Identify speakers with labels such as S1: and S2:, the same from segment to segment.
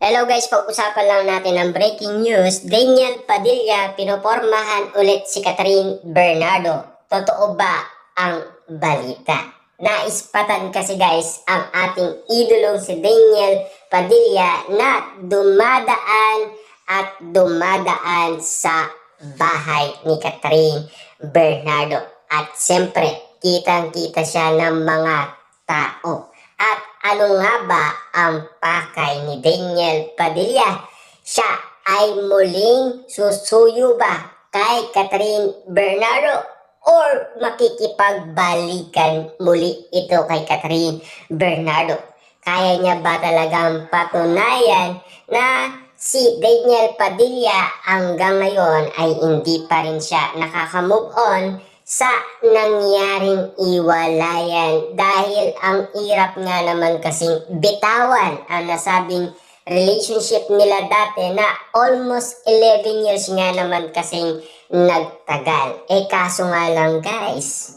S1: Hello guys, pag-usapan lang natin ang breaking news. Daniel Padilla, pinopormahan ulit si Catherine Bernardo. Totoo ba ang balita? Naispatan kasi guys ang ating idolong si Daniel Padilla na dumadaan sa bahay ni Catherine Bernardo. At siyempre, kitang-kita siya ng mga tao. At ano nga ba ang pakay ni Daniel Padilla? Siya ay muling susuyo ba kay Catherine Bernardo or makikipagbalikan muli ito kay Catherine Bernardo? Kaya niya ba talagang patunayan na si Daniel Padilla hanggang ngayon ay hindi pa rin siya nakaka-move on sa nangyaring iwalayan dahil ang hirap nga naman kasing bitawan ang nasabing relationship nila dati na almost 11 years nga naman kasing nagtagal. Kaso nga lang guys,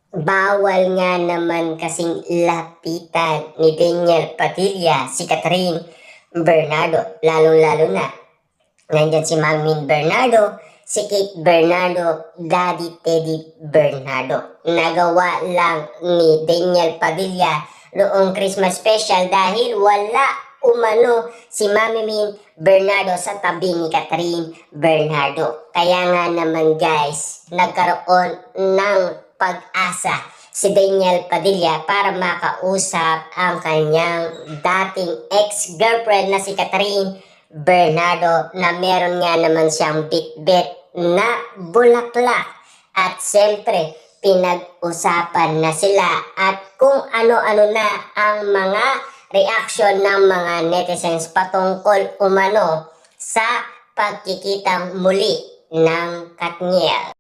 S1: bawal nga naman kasing lapitan ni Daniel Padilla si Catherine Bernardo, lalong-lalo na nandyan si Mangmin Bernardo, si Kate Bernardo, Daddy Teddy Bernardo. Nagawa lang ni Daniel Padilla noong Christmas special dahil wala umano si Mami Min Bernardo sa tabi ni Catherine Bernardo. Kaya nga naman guys, nagkaroon ng pag-asa si Daniel Padilla para makausap ang kanyang dating ex-girlfriend na si Catherine Bernardo na meron nga naman siyang bit-bit na bulaklak. At siyempre, pinag-usapan na sila at kung ano-ano na ang mga reaksyon ng mga netizens patungkol umano sa pagkikitang muli ng Katniel.